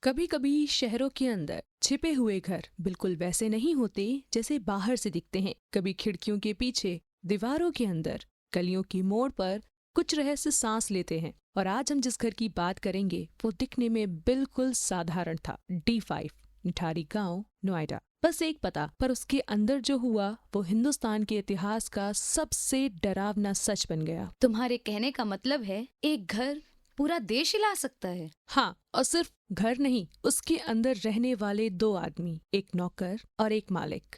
कभी कभी शहरों के अंदर छिपे हुए घर बिल्कुल वैसे नहीं होते जैसे बाहर से दिखते हैं। कभी खिड़कियों के पीछे, दीवारों के अंदर, गलियों की मोड़ पर कुछ रहस्य सांस लेते हैं। और आज हम जिस घर की बात करेंगे वो दिखने में बिल्कुल साधारण था। D5 निठारी गांव, नोएडा। बस एक पता, पर उसके अंदर जो हुआ वो हिंदुस्तान के इतिहास का सबसे डरावना सच बन गया। तुम्हारे कहने का मतलब है एक घर पूरा देश हिला सकता है। हाँ, और सिर्फ घर नहीं, उसके अंदर रहने वाले दो आदमी, एक नौकर और एक मालिक,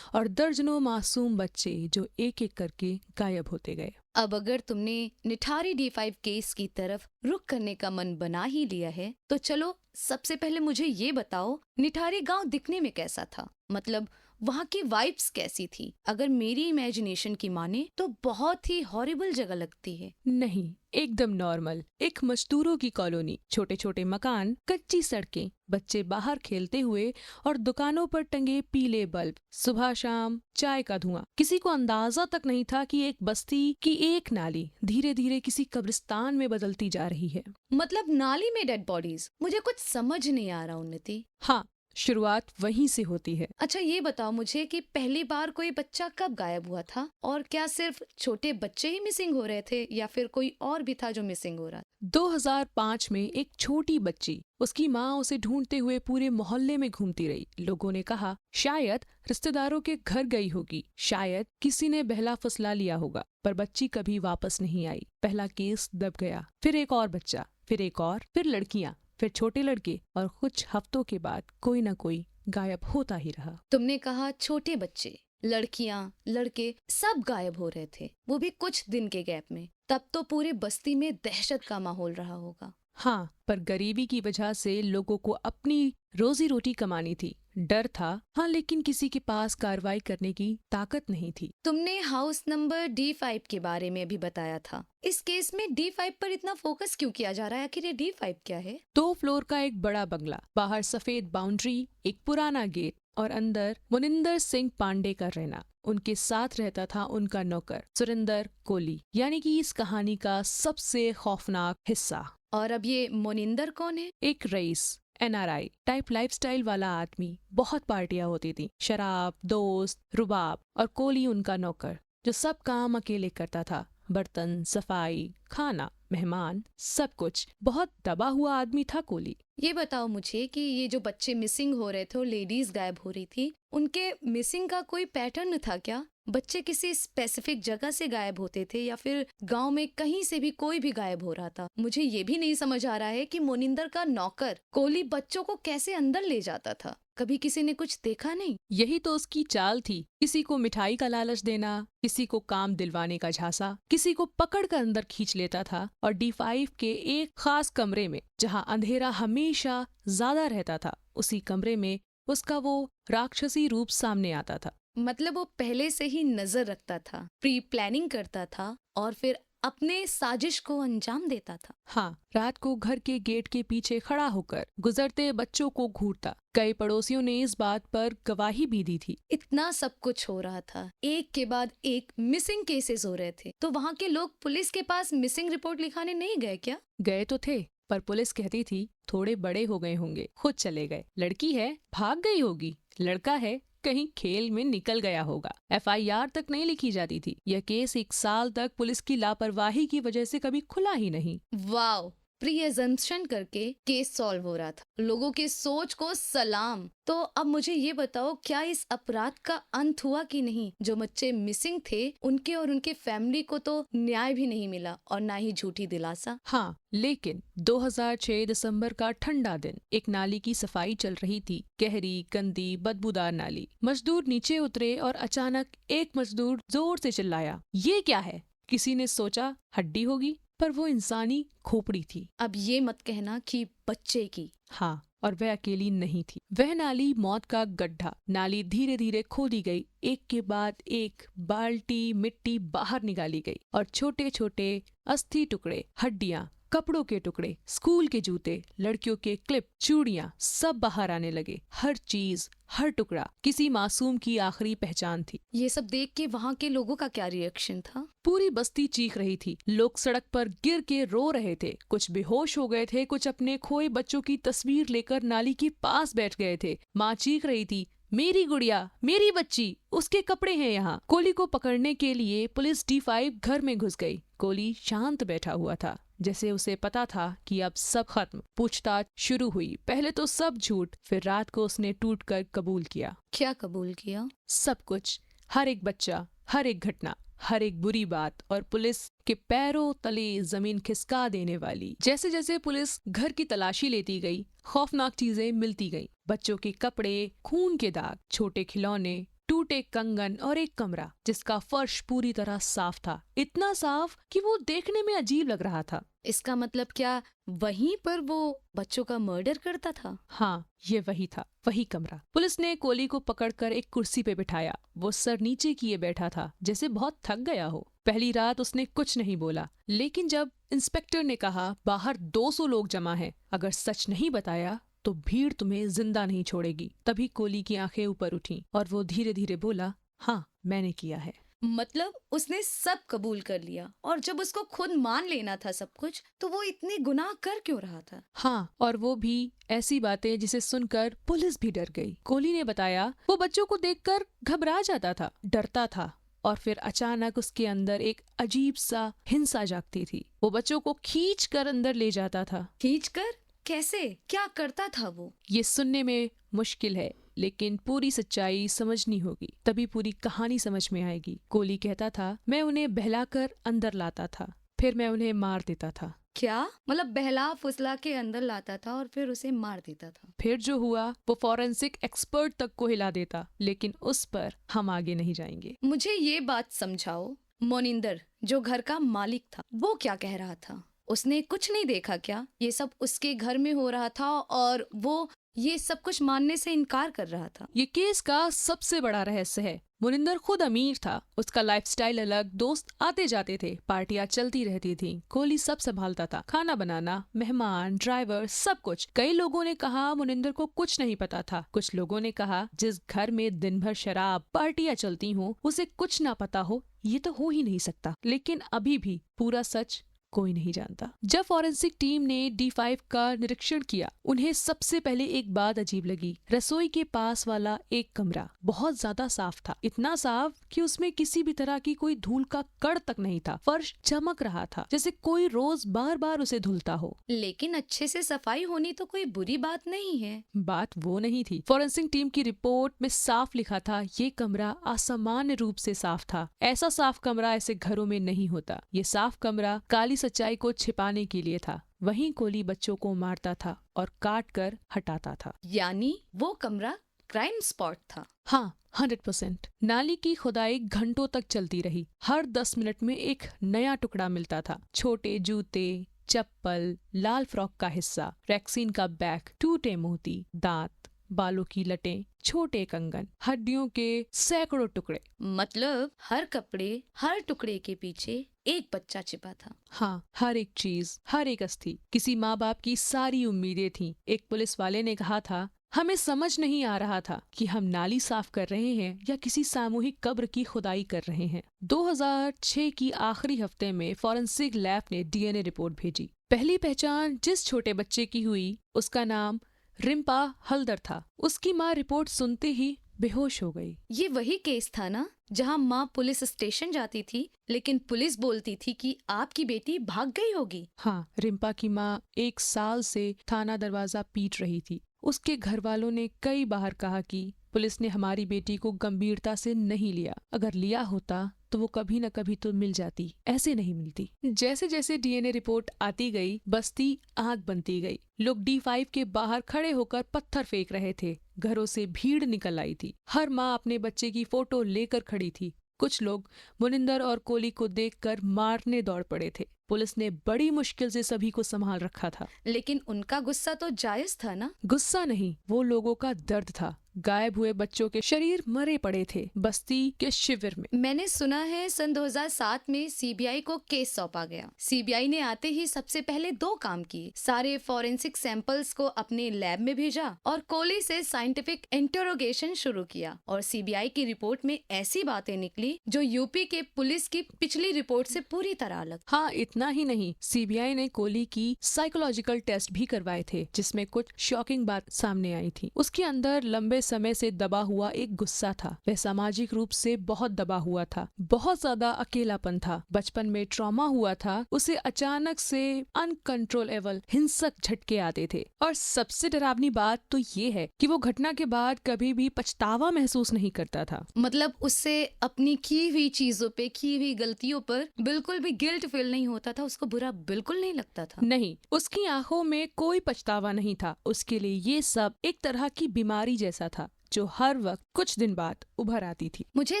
और दर्जनों मासूम बच्चे जो एक एक करके गायब होते गए। अब अगर तुमने निठारी D5 केस की तरफ रुख करने का मन बना ही लिया है तो चलो सबसे पहले मुझे ये बताओ, निठारी गांव दिखने में कैसा था? मतलब वहाँ की वाइब्स कैसी थी? अगर मेरी इमेजिनेशन की माने तो बहुत ही हॉरिबल जगह लगती है। नहीं, एकदम नॉर्मल, एक मजदूरों की कॉलोनी। छोटे छोटे मकान, कच्ची सड़कें, बच्चे बाहर खेलते हुए और दुकानों पर टंगे पीले बल्ब, सुबह शाम चाय का धुआं। किसी को अंदाजा तक नहीं था कि एक बस्ती की एक नाली धीरे धीरे किसी कब्रिस्तान में बदलती जा रही है। मतलब नाली में डेड बॉडीज? मुझे कुछ समझ नहीं आ रहा उन्नति। हाँ, शुरुआत वहीं से होती है। अच्छा ये बताओ मुझे कि पहली बार कोई बच्चा कब गायब हुआ था, और क्या सिर्फ छोटे बच्चे ही मिसिंग हो रहे थे या फिर कोई और भी था जो मिसिंग हो रहा? 2005 में एक छोटी बच्ची, उसकी माँ उसे ढूंढते हुए पूरे मोहल्ले में घूमती रही। लोगों ने कहा शायद रिश्तेदारों के घर गई होगी, शायद किसी ने बहला फुसला लिया होगा, पर बच्ची कभी वापस नहीं आई। पहला केस दब गया, फिर एक और बच्चा, फिर एक और, फिर लड़कियां, फिर छोटे लड़के, और कुछ हफ्तों के बाद कोई न कोई गायब होता ही रहा। तुमने कहा छोटे बच्चे, लड़कियां, लड़के सब गायब हो रहे थे, वो भी कुछ दिन के गैप में। तब तो पूरे बस्ती में दहशत का माहौल रहा होगा। हाँ, पर गरीबी की वजह से लोगों को अपनी रोजी रोटी कमानी थी। डर था, हाँ, लेकिन किसी के पास कार्रवाई करने की ताकत नहीं थी। तुमने हाउस नंबर D5 के बारे में भी बताया था। इस केस में D5 पर इतना फोकस क्यों किया जा रहा है? आखिर ये D5 क्या है? 2 फ्लोर का एक बड़ा बंगला, बाहर सफेद बाउंड्री, एक पुराना गेट, और अंदर मुनिंदर सिंह पांडे का रहना। उनके साथ रहता था उनका नौकर सुरेंद्र कोली, यानी कि इस कहानी का सबसे खौफनाक हिस्सा। और अब ये मोनिंदर कौन है? एक रईस, NRI टाइप लाइफस्टाइल वाला आदमी। बहुत पार्टियां होती थी, शराब, दोस्त, रुबाब, और कोली उनका नौकर जो सब काम अकेले करता था। बर्तन, सफाई, खाना, मेहमान, सब कुछ। बहुत दबा हुआ आदमी था कोली। ये बताओ मुझे कि ये जो बच्चे मिसिंग हो रहे थे और लेडीज गायब हो रही थी, उनके मिसिंग का कोई पैटर्न था क्या? बच्चे किसी स्पेसिफिक जगह से गायब होते थे या फिर गांव में कहीं से भी कोई भी गायब हो रहा था? मुझे ये भी नहीं समझ आ रहा है कि मोनिंदर का नौकर कोली बच्चों को कैसे अंदर ले जाता था। कभी किसी ने कुछ देखा नहीं? यही तो उसकी चाल थी। किसी को मिठाई का लालच देना, किसी को काम दिलवाने का झांसा, किसी को पकड़ कर अंदर खींच लेता था। और D5 के एक खास कमरे में, जहां अंधेरा हमेशा ज्यादा रहता था, उसी कमरे में उसका वो राक्षसी रूप सामने आता था। मतलब वो पहले से ही नजर रखता था, प्री प्लानिंग करता था और फिर अपने साजिश को अंजाम देता था। हाँ, रात को घर के गेट के पीछे खड़ा होकर गुजरते बच्चों को घूरता। कई पड़ोसियों ने इस बात पर गवाही भी दी थी। इतना सब कुछ हो रहा था, एक के बाद एक मिसिंग केसेस हो रहे थे, तो वहाँ के लोग पुलिस के पास मिसिंग रिपोर्ट लिखाने नहीं गए क्या? गए तो थे, पर पुलिस कहती थी थोड़े बड़े हो गए होंगे, खुद चले गए। लड़की है, भाग गई होगी। लड़का है, कहीं खेल में निकल गया होगा। FIR तक नहीं लिखी जाती थी। यह केस 1 साल तक पुलिस की लापरवाही की वजह से कभी खुला ही नहीं। वाओ, प्री एजम्पशन करके केस सॉल्व हो रहा था। लोगों के सोच को सलाम। तो अब मुझे ये बताओ, क्या इस अपराध का अंत हुआ कि नहीं? जो बच्चे मिसिंग थे उनके और उनके फैमिली को तो न्याय भी नहीं मिला और ना ही झूठी दिलासा। हाँ, लेकिन 2006 दिसंबर का ठंडा दिन, एक नाली की सफाई चल रही थी। गहरी, गंदी, बदबूदार नाली। मजदूर नीचे उतरे और अचानक एक मजदूर जोर से चिल्लाया, ये क्या है? किसी ने सोचा हड्डी होगी, पर वो इंसानी खोपड़ी थी। अब ये मत कहना कि बच्चे की। हाँ, और वह अकेली नहीं थी। वह नाली मौत का गड्ढा। नाली धीरे धीरे खोदी गई, एक के बाद एक बाल्टी मिट्टी बाहर निकाली गई, और छोटे छोटे अस्थि टुकड़े, हड्डियां, कपड़ों के टुकड़े, स्कूल के जूते, लड़कियों के क्लिप, चूड़ियां सब बाहर आने लगे। हर चीज, हर टुकड़ा किसी मासूम की आखिरी पहचान थी। ये सब देख के वहाँ के लोगों का क्या रिएक्शन था? पूरी बस्ती चीख रही थी। लोग सड़क पर गिर के रो रहे थे, कुछ बेहोश हो गए थे, कुछ अपने खोए बच्चों की तस्वीर लेकर नाली के पास बैठ गए थे। माँ चीख रही थी, मेरी गुड़िया, मेरी बच्ची, उसके कपड़े हैं यहाँ। कोली को पकड़ने के लिए पुलिस D5 घर में घुस गई। कोली शांत बैठा हुआ था, जैसे उसे पता था कि अब सब खत्म। पूछताछ शुरू हुई। पहले तो सब झूठ, फिर रात को उसने टूट कर कबूल किया। क्या कबूल किया? सब कुछ, हर एक बच्चा, हर एक घटना, हर एक बुरी बात, और पुलिस के पैरों तले जमीन खिसका देने वाली। जैसे जैसे पुलिस घर की तलाशी लेती गई, खौफनाक चीजें मिलती गईं। बच्चों के कपड़े, खून के दाग, छोटे खिलौने, टूटे कंगन और एक कमरा जिसका फर्श पूरी तरह साफ था, इतना साफ कि वो देखने में अजीब लग रहा था। इसका मतलब क्या वहीं पर वो बच्चों का मर्डर करता था? हाँ, ये वही था, वही कमरा। पुलिस ने कोली को पकड़कर एक कुर्सी पे बिठाया। वो सर नीचे किए बैठा था, जैसे बहुत थक गया हो। पहली रात उसने कुछ नहीं बोला, लेकिन जब इंस्पेक्टर ने कहा बाहर 200 लोग जमा हैं, अगर सच नहीं बताया तो भीड़ तुम्हें जिंदा नहीं छोड़ेगी, तभी कोली की आंखें ऊपर उठीं और वो धीरे धीरे बोला, हाँ मैंने किया है। मतलब उसने सब कबूल कर लिया, और जब उसको खुद मान लेना था सब कुछ, तो वो इतने गुनाह कर क्यों रहा था? हाँ, और वो भी ऐसी बातें जिसे सुनकर पुलिस भी डर गई। कोली ने बताया वो बच्चों को देखकर घबरा जाता था, डरता था, और फिर अचानक उसके अंदर एक अजीब सा हिंसा जागती थी। वो बच्चों को खींच कर अंदर ले जाता था। खींच कर? कैसे? क्या करता था वो? ये सुनने में मुश्किल है, लेकिन पूरी सच्चाई समझनी होगी, तभी पूरी कहानी समझ में आएगी। कोली कहता था, मैं उन्हें बहलाकर अंदर लाता था, फिर मैं उन्हें मार देता था। क्या मतलब? बहला फुसला के अंदर लाता था और फिर उसे मार देता था? फिर जो हुआ वो फॉरेंसिक एक्सपर्ट तक को हिला देता, लेकिन उस पर हम आगे नहीं जाएंगे। मुझे ये बात समझाओ, मोनिंदर जो घर का मालिक था, वो क्या कह रहा था? उसने कुछ नहीं देखा क्या? ये सब उसके घर में हो रहा था और वो ये सब कुछ मानने से इनकार कर रहा था। ये केस का सबसे बड़ा रहस्य है। मोनिंदर खुद अमीर था, उसका लाइफस्टाइल अलग, दोस्त आते जाते थे, पार्टियां चलती रहती थीं। कोली सब संभालता था, खाना बनाना, मेहमान, ड्राइवर, सब कुछ। कई लोगों ने कहा मोनिंदर को कुछ नहीं पता था। कुछ लोगों ने कहा जिस घर में दिन भर शराब, पार्टियां चलती हों, उसे कुछ ना पता हो, ये तो हो ही नहीं सकता। लेकिन अभी भी पूरा सच कोई नहीं जानता। जब फॉरेंसिक टीम ने D5 का निरीक्षण किया, उन्हें सबसे पहले एक बात अजीब लगी। रसोई के पास वाला एक कमरा बहुत ज्यादा साफ था, इतना साफ कि उसमें किसी भी तरह की कोई धूल का कण तक नहीं था। फर्श चमक रहा था, जैसे कोई रोज बार बार उसे धुलता हो। लेकिन अच्छे से सफाई होनी तो कोई बुरी बात नहीं है। बात वो नहीं थी। फॉरेंसिक टीम की रिपोर्ट में साफ लिखा था, ये कमरा असामान्य रूप से साफ था। ऐसा साफ कमरा ऐसे घरों में नहीं होता। ये साफ कमरा काली सच्चाई को छिपाने के लिए था। वहीं कोली बच्चों को मारता था और काट कर हटाता था। यानी वो कमरा क्राइम स्पॉट था। हाँ, 100%। नाली की खुदाई घंटों तक चलती रही। हर 10 मिनट में एक नया टुकड़ा मिलता था। छोटे जूते, चप्पल, लाल फ्रॉक का हिस्सा, वैक्सीन का बैग, टूटे मोती, दांत, बालों की लटें, छोटे कंगन, हड्डियों के सैकड़ों टुकड़े। मतलब हर कपड़े, हर टुकड़े के पीछे एक बच्चा छिपा था। हाँ, हर एक चीज, हर एक अस्थि, किसी माँ बाप की सारी उम्मीदें थीं। एक पुलिस वाले ने कहा था, हमें समझ नहीं आ रहा था कि हम नाली साफ कर रहे हैं या किसी सामूहिक कब्र की खुदाई कर रहे हैं। 2006 की आखिरी हफ्ते में फॉरेंसिक लैब ने DNA रिपोर्ट भेजी। पहली पहचान जिस छोटे बच्चे की हुई, उसका नाम रिम्पा हल्दर था। उसकी माँ रिपोर्ट सुनते ही बेहोश हो गई। ये वही केस था ना, जहाँ माँ पुलिस स्टेशन जाती थी, लेकिन पुलिस बोलती थी कि आपकी बेटी भाग गई होगी। हाँ, रिम्पा की माँ 1 साल से थाना दरवाजा पीट रही थी। उसके घर वालों ने कई बार कहा कि पुलिस ने हमारी बेटी को गंभीरता से नहीं लिया, अगर लिया होता तो वो कभी न कभी तो मिल जाती, ऐसे नहीं मिलती। जैसे जैसे DNA रिपोर्ट आती गई, बस्ती आग बनती गई। लोग D5 के बाहर खड़े होकर पत्थर फेंक रहे थे। घरों से भीड़ निकल आई थी। हर माँ अपने बच्चे की फोटो लेकर खड़ी थी। कुछ लोग मोनिंदर और कोली को देखकर मारने दौड़ पड़े थे। पुलिस ने बड़ी मुश्किल से सभी को संभाल रखा था। लेकिन उनका गुस्सा तो जायज था ना। गुस्सा नहीं, वो लोगों का दर्द था। गायब हुए बच्चों के शरीर मरे पड़े थे बस्ती के शिविर में। मैंने सुना है सन 2007 में सीबीआई को केस सौंपा गया। सीबीआई ने आते ही सबसे पहले 2 काम किए। सारे फॉरेंसिक सैंपल्स को अपने लैब में भेजा और कोहली से साइंटिफिक इंटरोगेशन शुरू किया। और सीबीआई की रिपोर्ट में ऐसी बातें निकली जो यूपी के पुलिस की पिछली रिपोर्ट से पूरी तरह अलग। हाँ, इतना ही नहीं, सीबीआई ने कोहली की साइकोलॉजिकल टेस्ट भी करवाए थे, जिसमें कुछ शॉकिंग बात सामने आई थी। उसके अंदर लंबे समय से दबा हुआ एक गुस्सा था। वह सामाजिक रूप से बहुत दबा हुआ था, बहुत ज्यादा अकेलापन था, बचपन में ट्रॉमा हुआ था, उसे अचानक से अनकंट्रोलेबल हिंसक झटके आते थे। और सबसे डरावनी बात तो ये है कि वो घटना के बाद कभी भी पछतावा महसूस नहीं करता था। मतलब उससे अपनी की हुई चीजों पे, की हुई गलतियों पर बिल्कुल भी गिल्ट फील नहीं होता था, उसको बुरा बिल्कुल नहीं लगता था। नहीं, उसकी आंखों में कोई पछतावा नहीं था। उसके लिए ये सब एक तरह की बीमारी जैसा था जो हर वक्त कुछ दिन बाद उभर आती थी। मुझे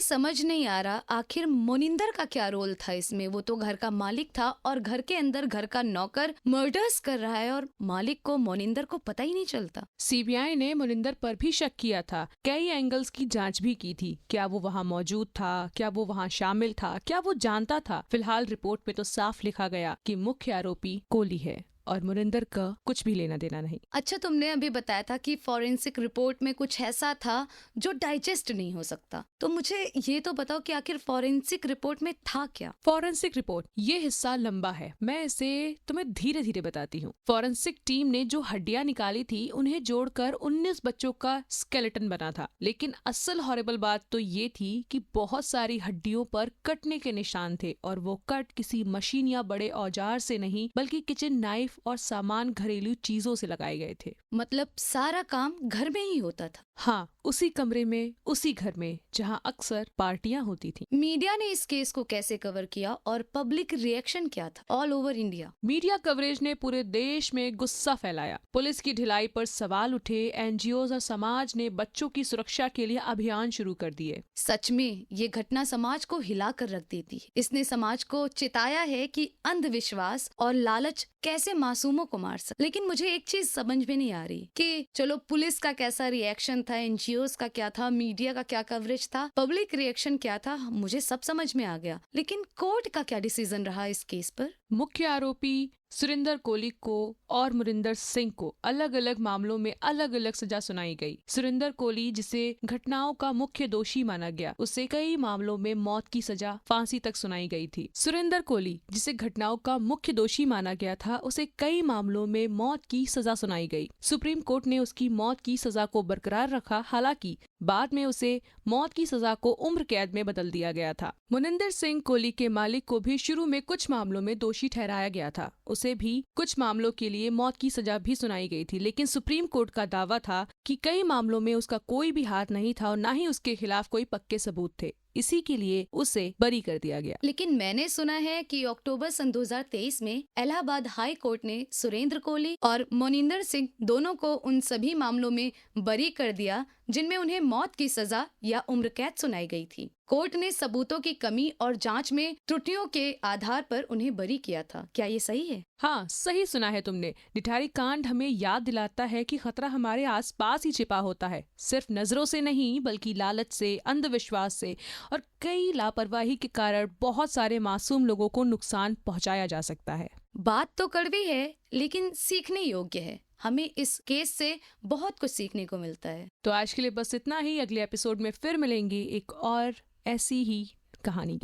समझ नहीं आ रहा आखिर मोनिंदर का क्या रोल था इसमें। वो तो घर का मालिक था और घर के अंदर घर का नौकर मर्डर्स कर रहा है और मालिक को, मोनिंदर को पता ही नहीं चलता। सीबीआई ने मोनिंदर पर भी शक किया था, कई एंगल्स की जांच भी की थी। क्या वो वहां मौजूद था, क्या वो वहां शामिल था, क्या वो जानता था। फिलहाल रिपोर्ट में तो साफ लिखा गया कि मुख्य आरोपी कोहली है और मोनिंदर का कुछ भी लेना देना नहीं। अच्छा, तुमने अभी बताया था कि फॉरेंसिक रिपोर्ट में कुछ ऐसा था जो डाइजेस्ट नहीं हो सकता, तो मुझे ये तो बताओ कि आखिर फॉरेंसिक रिपोर्ट में था क्या। फॉरेंसिक रिपोर्ट, ये हिस्सा लंबा है, मैं इसे तुम्हें धीरे धीरे बताती हूँ। फॉरेंसिक टीम ने जो हड्डियां निकाली थी उन्हें जोड़कर 19 बच्चों का स्केलेटन बना था। लेकिन असल हॉरिबल बात तो ये थी कि बहुत सारी हड्डियों पर कटने के निशान थे और वो कट किसी मशीन या बड़े औजार से नहीं बल्कि किचन नाइफ और सामान घरेलू चीजों से लगाए गए थे। मतलब सारा काम घर में ही होता था। हाँ, उसी कमरे में, उसी घर में जहाँ अक्सर पार्टियां होती थी। मीडिया ने इस केस को कैसे कवर किया और पब्लिक रिएक्शन क्या था all over India. Media coverage ने पूरे देश में गुस्सा फैलाया। पुलिस की ढिलाई पर सवाल उठे। एनजीओज और समाज ने बच्चों की सुरक्षा के लिए अभियान शुरू कर दिए। सच में ये घटना समाज को हिला कर रख देती है। इसने समाज को चिताया है कि अंधविश्वास और लालच कैसे मासूमों को मार सकते। लेकिन मुझे एक चीज समझ में नहीं आ रही कि चलो पुलिस का कैसा रिएक्शन था, एनजीओज का क्या था, मीडिया का क्या कवरेज था, पब्लिक रिएक्शन क्या था, मुझे सब समझ में आ गया। लेकिन कोर्ट का क्या डिसीजन रहा इस केस पर। मुख्य आरोपी सुरेंद्र कोहली को और मुरिंदर सिंह को अलग अलग मामलों में अलग अलग सजा सुनाई गई। सुरेंद्र कोहली, जिसे घटनाओं का मुख्य दोषी माना गया, उसे कई मामलों में मौत की सजा, फांसी तक सुनाई गई थी। सुरेंद्र कोहली, जिसे घटनाओं का मुख्य दोषी माना गया था, उसे कई मामलों में मौत की सजा सुनाई गई। सुप्रीम कोर्ट ने उसकी मौत की सजा को बरकरार रखा। हालांकि बाद में उसे मौत की सजा को उम्र कैद में बदल दिया गया था। मुनिंदर सिंह, कोहली के मालिक, को भी शुरू में कुछ मामलों में दोषी ठहराया गया था। उसे भी कुछ मामलों के लिए मौत की सजा भी सुनाई गई थी। लेकिन सुप्रीम कोर्ट का दावा था कि कई मामलों में उसका कोई भी हाथ नहीं था और न ही उसके खिलाफ कोई पक्के सबूत थे। इसी के लिए उसे बरी कर दिया गया। लेकिन मैंने सुना है कि अक्टूबर सन 2023 में इलाहाबाद हाई कोर्ट ने सुरेंद्र कोहली और मोनिंदर सिंह दोनों को उन सभी मामलों में बरी कर दिया जिनमें उन्हें मौत की सजा या उम्र कैद सुनाई गई थी। कोर्ट ने सबूतों की कमी और जांच में त्रुटियों के आधार पर उन्हें बरी किया था। क्या ये सही है? हाँ, सही सुना है तुमने। निठारी कांड हमें याद दिलाता है कि खतरा हमारे आसपास ही छिपा होता है, सिर्फ नजरों से नहीं बल्कि लालच से, अंधविश्वास से और कई लापरवाही के कारण बहुत सारे मासूम लोगों को नुकसान पहुंचाया जा सकता है। बात तो कड़वी है लेकिन सीखने योग्य है। हमें इस केस से बहुत कुछ सीखने को मिलता है। तो आज के लिए बस इतना ही। अगले एपिसोड में फिर मिलेंगे एक और ऐसी ही कहानी।